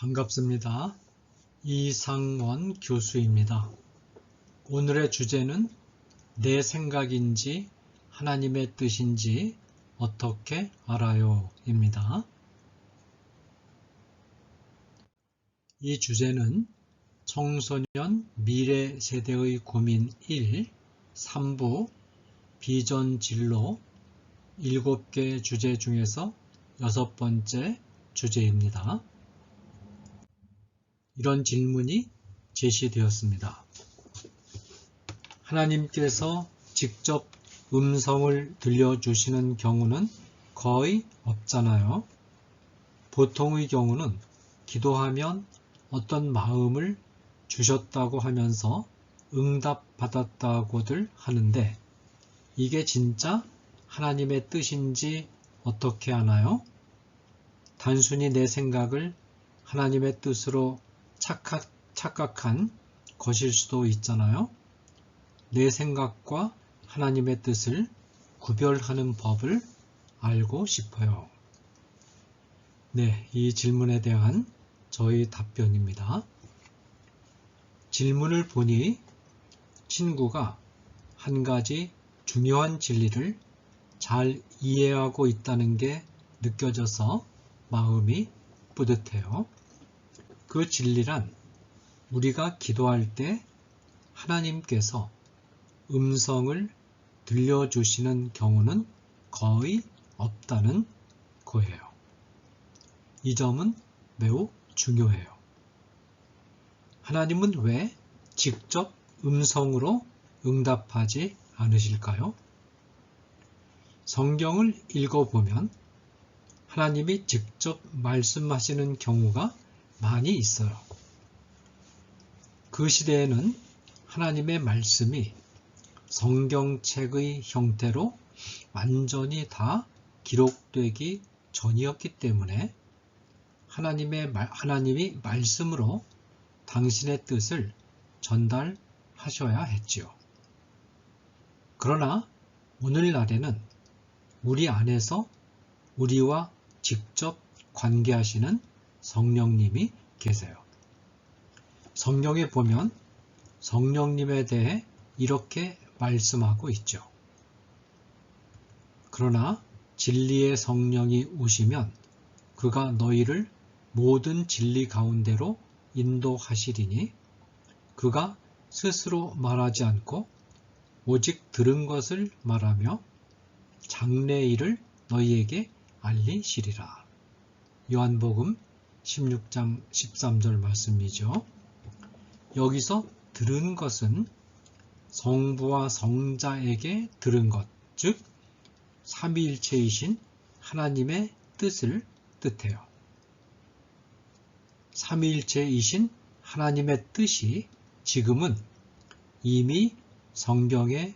반갑습니다. 이상원 교수입니다. 오늘의 주제는 내 생각인지 하나님의 뜻인지 어떻게 알아요? 입니다. 이 주제는 청소년 미래 세대의 고민 1, 3부 비전 진로 7개 주제 중에서 6번째 주제입니다. 이런 질문이 제시되었습니다. 하나님께서 직접 음성을 들려주시는 경우는 거의 없잖아요. 보통의 경우는 기도하면 어떤 마음을 주셨다고 하면서 응답받았다고들 하는데 이게 진짜 하나님의 뜻인지 어떻게 아나요? 단순히 내 생각을 하나님의 뜻으로 착각한 것일 수도 있잖아요. 내 생각과 하나님의 뜻을 구별하는 법을 알고 싶어요. 네, 이 질문에 대한 저의 답변입니다. 질문을 보니 친구가 한 가지 중요한 진리를 잘 이해하고 있다는 게 느껴져서 마음이 뿌듯해요. 그 진리란 우리가 기도할 때 하나님께서 음성을 들려주시는 경우는 거의 없다는 거예요. 이 점은 매우 중요해요. 하나님은 왜 직접 음성으로 응답하지 않으실까요? 성경을 읽어보면 하나님이 직접 말씀하시는 경우가 많이 있어요. 그 시대에는 하나님의 말씀이 성경책의 형태로 완전히 다 기록되기 전이었기 때문에 하나님이 말씀으로 당신의 뜻을 전달하셔야 했지요. 그러나 오늘날에는 우리 안에서 우리와 직접 관계하시는 성령님이 계세요. 성경에 보면 성령님에 대해 이렇게 말씀하고 있죠. 그러나 진리의 성령이 오시면 그가 너희를 모든 진리 가운데로 인도하시리니 그가 스스로 말하지 않고 오직 들은 것을 말하며 장래 일을 너희에게 알리시리라. 요한복음 16장 13절 말씀이죠. 여기서 들은 것은 성부와 성자에게 들은 것, 즉 삼위일체이신 하나님의 뜻을 뜻해요. 삼위일체이신 하나님의 뜻이 지금은 이미 성경에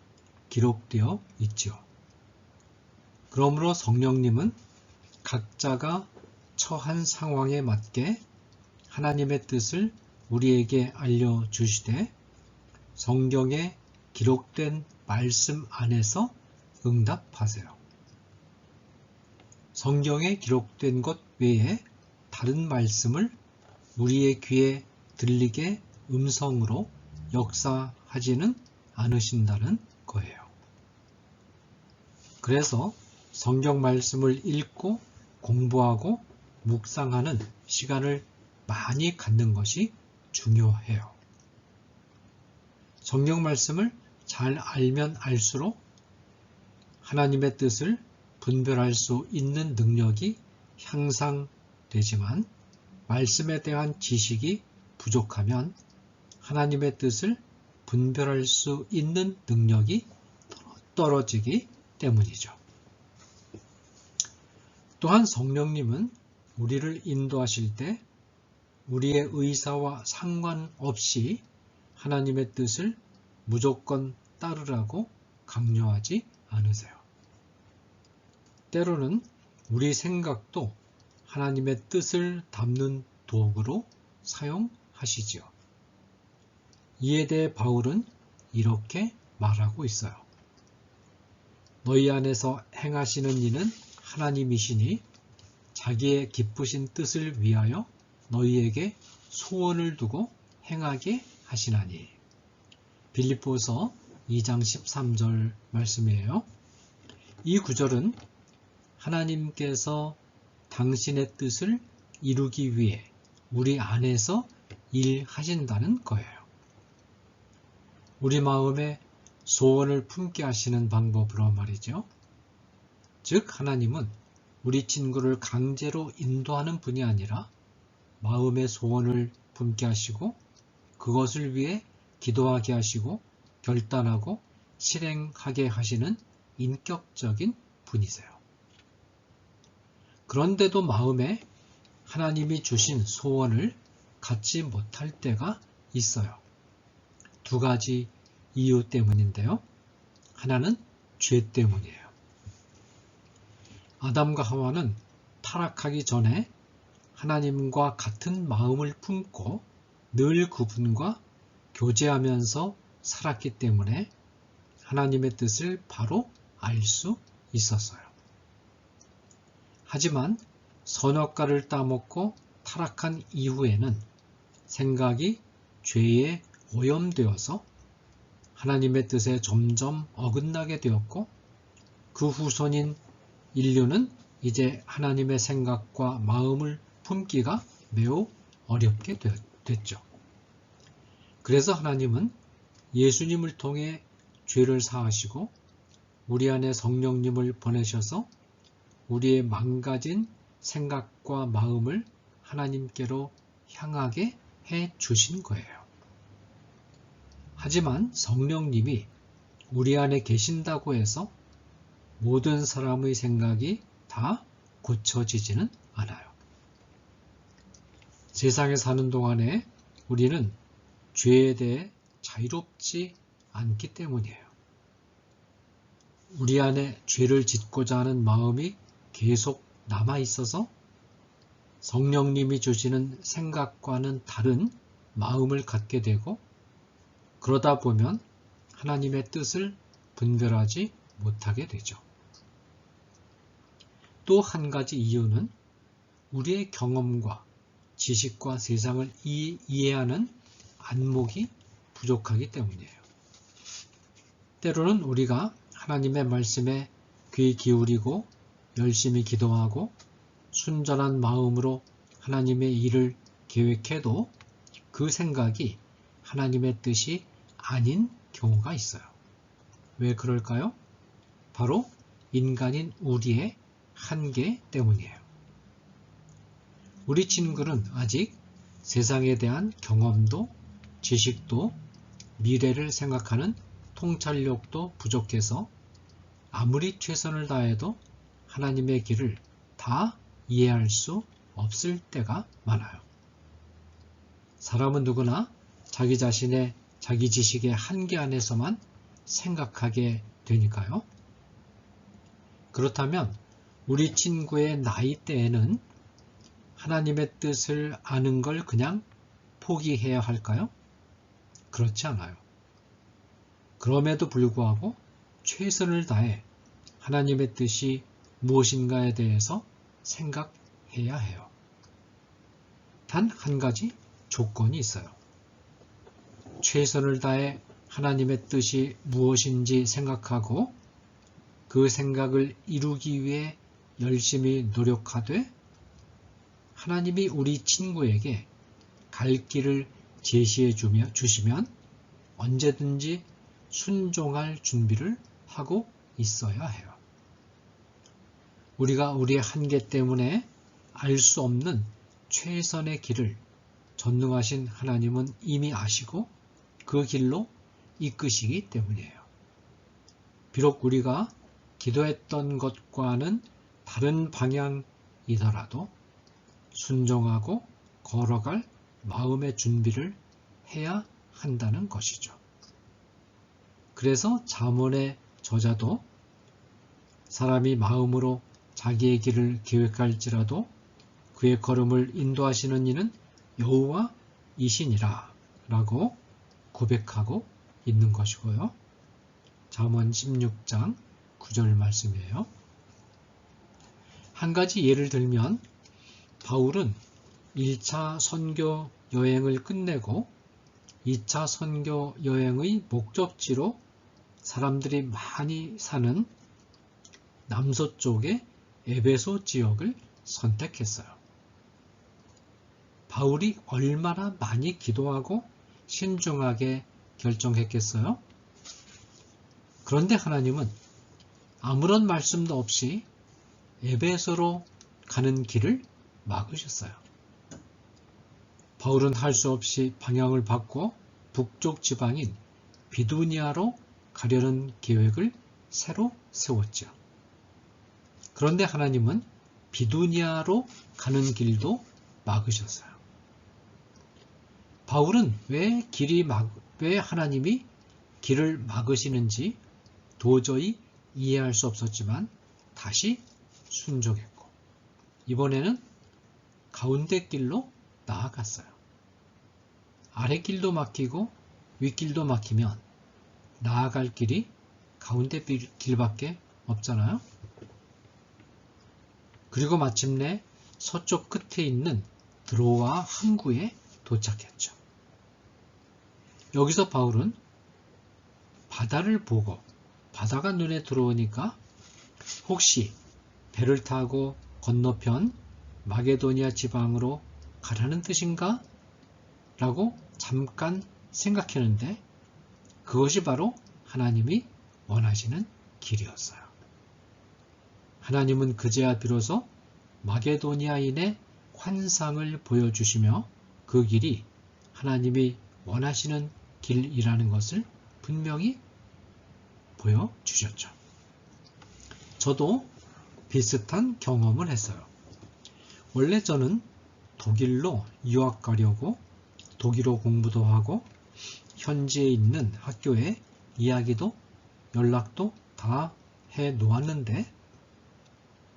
기록되어 있죠. 그러므로 성령님은 각자가 처한 상황에 맞게 하나님의 뜻을 우리에게 알려주시되 성경에 기록된 말씀 안에서 응답하세요. 성경에 기록된 것 외에 다른 말씀을 우리의 귀에 들리게 음성으로 역사하지는 않으신다는 거예요. 그래서 성경 말씀을 읽고 공부하고 묵상하는 시간을 많이 갖는 것이 중요해요. 성경 말씀을 잘 알면 알수록 하나님의 뜻을 분별할 수 있는 능력이 향상되지만 말씀에 대한 지식이 부족하면 하나님의 뜻을 분별할 수 있는 능력이 떨어지기 때문이죠. 또한 성령님은 우리를 인도하실 때 우리의 의사와 상관없이 하나님의 뜻을 무조건 따르라고 강요하지 않으세요. 때로는 우리 생각도 하나님의 뜻을 담는 도구로 사용하시지요. 이에 대해 바울은 이렇게 말하고 있어요. 너희 안에서 행하시는 이는 하나님이시니 자기의 기쁘신 뜻을 위하여 너희에게 소원을 두고 행하게 하시나니. 빌립보서 2장 13절 말씀이에요. 이 구절은 하나님께서 당신의 뜻을 이루기 위해 우리 안에서 일하신다는 거예요. 우리 마음에 소원을 품게 하시는 방법으로 말이죠. 즉 하나님은 우리 친구를 강제로 인도하는 분이 아니라 마음의 소원을 품게 하시고 그것을 위해 기도하게 하시고 결단하고 실행하게 하시는 인격적인 분이세요. 그런데도 마음에 하나님이 주신 소원을 갖지 못할 때가 있어요. 두 가지 이유 때문인데요. 하나는 죄 때문이에요. 아담과 하와는 타락하기 전에 하나님과 같은 마음을 품고 늘 그분과 교제하면서 살았기 때문에 하나님의 뜻을 바로 알 수 있었어요. 하지만 선악과를 따먹고 타락한 이후에는 생각이 죄에 오염되어서 하나님의 뜻에 점점 어긋나게 되었고 그 후손인 인류는 이제 하나님의 생각과 마음을 품기가 매우 어렵게 됐죠. 그래서 하나님은 예수님을 통해 죄를 사하시고 우리 안에 성령님을 보내셔서 우리의 망가진 생각과 마음을 하나님께로 향하게 해 주신 거예요. 하지만 성령님이 우리 안에 계신다고 해서 모든 사람의 생각이 다 고쳐지지는 않아요. 세상에 사는 동안에 우리는 죄에 대해 자유롭지 않기 때문이에요. 우리 안에 죄를 짓고자 하는 마음이 계속 남아있어서 성령님이 주시는 생각과는 다른 마음을 갖게 되고 그러다 보면 하나님의 뜻을 분별하지 못하게 되죠. 또 한 가지 이유는 우리의 경험과 지식과 세상을 이해하는 안목이 부족하기 때문이에요. 때로는 우리가 하나님의 말씀에 귀 기울이고 열심히 기도하고 순전한 마음으로 하나님의 일을 계획해도 그 생각이 하나님의 뜻이 아닌 경우가 있어요. 왜 그럴까요? 바로 인간인 우리의 한계 때문이에요. 우리 친구는 아직 세상에 대한 경험도 지식도 미래를 생각하는 통찰력도 부족해서 아무리 최선을 다해도 하나님의 길을 다 이해할 수 없을 때가 많아요. 사람은 누구나 자기 자신의 자기 지식의 한계 안에서만 생각하게 되니까요. 그렇다면 우리 친구의 나이대에는 하나님의 뜻을 아는 걸 그냥 포기해야 할까요? 그렇지 않아요. 그럼에도 불구하고 최선을 다해 하나님의 뜻이 무엇인가에 대해서 생각해야 해요. 단 한 가지 조건이 있어요. 최선을 다해 하나님의 뜻이 무엇인지 생각하고 그 생각을 이루기 위해 열심히 노력하되 하나님이 우리 친구에게 갈 길을 제시해 주시면 언제든지 순종할 준비를 하고 있어야 해요. 우리가 우리의 한계 때문에 알 수 없는 최선의 길을 전능하신 하나님은 이미 아시고 그 길로 이끄시기 때문이에요. 비록 우리가 기도했던 것과는 다른 방향이더라도 순종하고 걸어갈 마음의 준비를 해야 한다는 것이죠. 그래서 잠언의 저자도 사람이 마음으로 자기의 길을 계획할지라도 그의 걸음을 인도하시는 이는 여호와이시니라 라고 고백하고 있는 것이고요. 잠언 16장 9절 말씀이에요. 한 가지 예를 들면 바울은 1차 선교 여행을 끝내고 2차 선교 여행의 목적지로 사람들이 많이 사는 남서쪽의 에베소 지역을 선택했어요. 바울이 얼마나 많이 기도하고 신중하게 결정했겠어요? 그런데 하나님은 아무런 말씀도 없이 에베소로 가는 길을 막으셨어요. 바울은 할 수 없이 방향을 바꿔 북쪽 지방인 비두니아로 가려는 계획을 새로 세웠죠. 그런데 하나님은 비두니아로 가는 길도 막으셨어요. 바울은 왜 하나님이 길을 막으시는지 도저히 이해할 수 없었지만 다시 순종했고 이번에는 가운데 길로 나아갔어요. 아랫길도 막히고 윗길도 막히면 나아갈 길이 가운데 길밖에 없잖아요. 그리고 마침내 서쪽 끝에 있는 드로아 항구에 도착했죠. 여기서 바울은 바다를 보고 바다가 눈에 들어오니까 혹시 배를 타고 건너편 마게도니아 지방으로 가라는 뜻인가? 라고 잠깐 생각했는데 그것이 바로 하나님이 원하시는 길이었어요. 하나님은 그제야 비로소 마게도니아인의 환상을 보여주시며 그 길이 하나님이 원하시는 길이라는 것을 분명히 보여주셨죠. 저도 비슷한 경험을 했어요. 원래 저는 독일로 유학 가려고 독일어 공부도 하고 현지에 있는 학교에 이야기도 연락도 다 해 놓았는데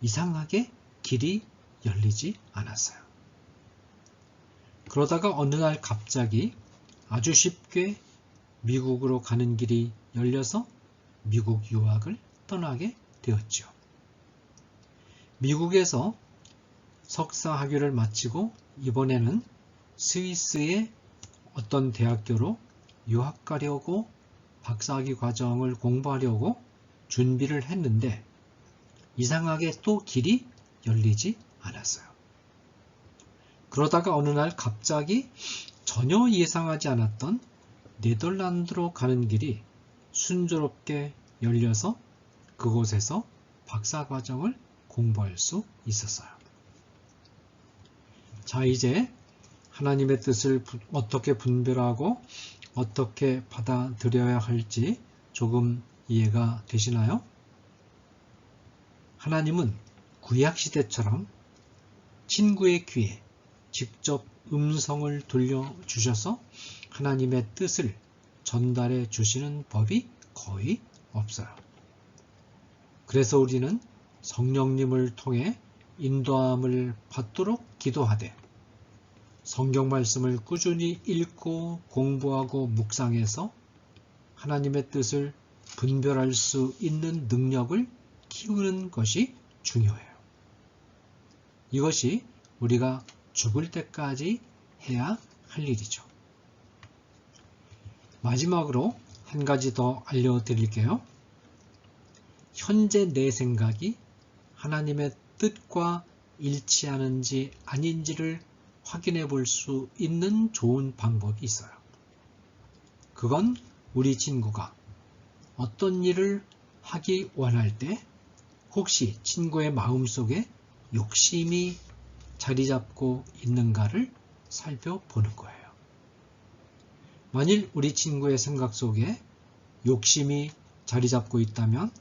이상하게 길이 열리지 않았어요. 그러다가 어느 날 갑자기 아주 쉽게 미국으로 가는 길이 열려서 미국 유학을 떠나게 되었죠. 미국에서 석사 학위를 마치고 이번에는 스위스의 어떤 대학교로 유학 가려고 박사학위 과정을 공부하려고 준비를 했는데 이상하게 또 길이 열리지 않았어요. 그러다가 어느 날 갑자기 전혀 예상하지 않았던 네덜란드로 가는 길이 순조롭게 열려서 그곳에서 박사 과정을 공부할 수 있었어요. 자, 이제 하나님의 뜻을 어떻게 분별하고 어떻게 받아들여야 할지 조금 이해가 되시나요? 하나님은 구약시대처럼 친구의 귀에 직접 음성을 들려주셔서 하나님의 뜻을 전달해 주시는 법이 거의 없어요. 그래서 우리는 성령님을 통해 인도함을 받도록 기도하되 성경 말씀을 꾸준히 읽고 공부하고 묵상해서 하나님의 뜻을 분별할 수 있는 능력을 키우는 것이 중요해요. 이것이 우리가 죽을 때까지 해야 할 일이죠. 마지막으로 한 가지 더 알려드릴게요. 현재 내 생각이 하나님의 뜻과 일치하는지 아닌지를 확인해 볼 수 있는 좋은 방법이 있어요. 그건 우리 친구가 어떤 일을 하기 원할 때 혹시 친구의 마음속에 욕심이 자리 잡고 있는가를 살펴보는 거예요. 만일 우리 친구의 생각 속에 욕심이 자리 잡고 있다면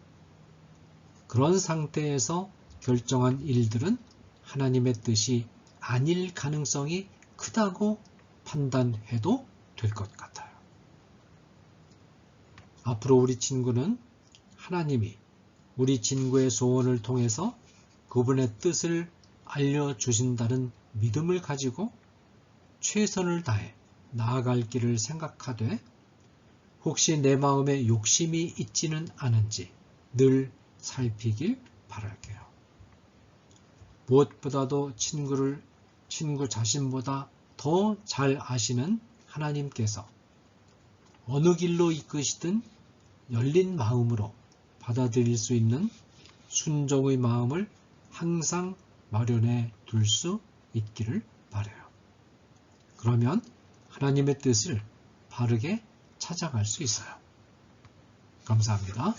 그런 상태에서 결정한 일들은 하나님의 뜻이 아닐 가능성이 크다고 판단해도 될 것 같아요. 앞으로 우리 친구는 하나님이 우리 친구의 소원을 통해서 그분의 뜻을 알려주신다는 믿음을 가지고 최선을 다해 나아갈 길을 생각하되 혹시 내 마음에 욕심이 있지는 않은지 늘 살피길 바랄게요. 무엇보다도 친구를 친구 자신보다 더 잘 아시는 하나님께서 어느 길로 이끄시든 열린 마음으로 받아들일 수 있는 순종의 마음을 항상 마련해 둘 수 있기를 바라요. 그러면 하나님의 뜻을 바르게 찾아갈 수 있어요. 감사합니다.